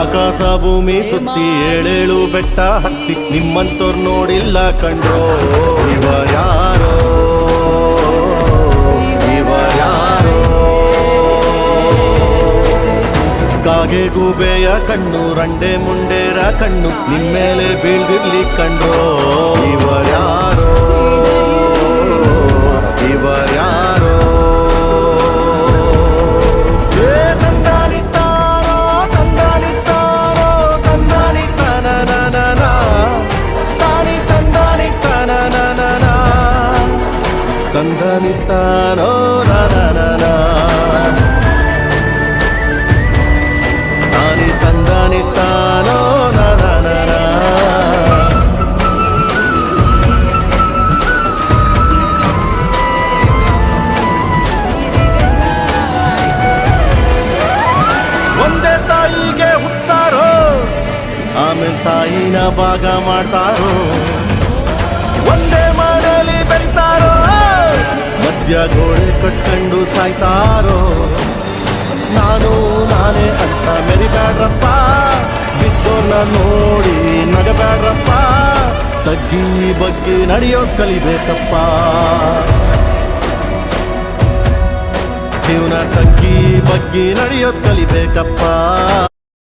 ಆಕಾಶ ಭೂಮಿ ಸುತ್ತಿ ಏಳೇಳು ಬೆಟ್ಟ ಹತ್ತಿ ನಿಮ್ಮಂತೋರ್ ನೋಡಿಲ್ಲ ಕಂಡ್ರೋ. ಇವರ್ಯಾರೋ ಇವರ್ಯಾರೋ ಕಾಗೆ ಗೂಬೆಯ ಕಣ್ಣು ರಂಡೆ ಮುಂಡೇರ ಕಣ್ಣು ನಿಮ್ಮೇಲೆ ಬೀಳ್ದಿರ್ಲಿ ಕಂಡ್ರೋ. ಇವರ್ಯಾರೋ ಇವರ್ಯಾರೋ ತಂದನಿತ್ತಾನೋ ನಾನ ತಾನಿ ತಂದನಿತ್ತಾನೋ ನಾನ. ಒಂದೇ ತಾಯಿಗೆ ಹುಟ್ಟಾರೋ ಆಮೇಲೆ ತಾಯಿನ ಭಾಗ ಮಾಡ್ತಾರೋ. ಒಂದೇ ಮನೆಯಲ್ಲಿ ಬೆಳಿತಾರೋ ಮಧ್ಯ ಗೋಡೆ ಕಟ್ಕೊಂಡು ಸಾಯ್ತಾರೋ. ನಾನು ನಾನೇ ಅಂತ ಮೆರಿಬ್ಯಾಡ್ರಪ್ಪ, ಬಿದ್ದೋರ್ನ ನೋಡಿ ನಗಬ್ಯಾಡ್ರಪ್ಪ. ತಗ್ಗಿ ಬಗ್ಗೆ ನಡೆಯೋದ್ ಕಲಿಬೇಕಪ್ಪ, ಜೀವನ ತಗ್ಗಿ ಬಗ್ಗೆ ನಡೆಯೋದ್ ಕಲಿಬೇಕಪ್ಪ.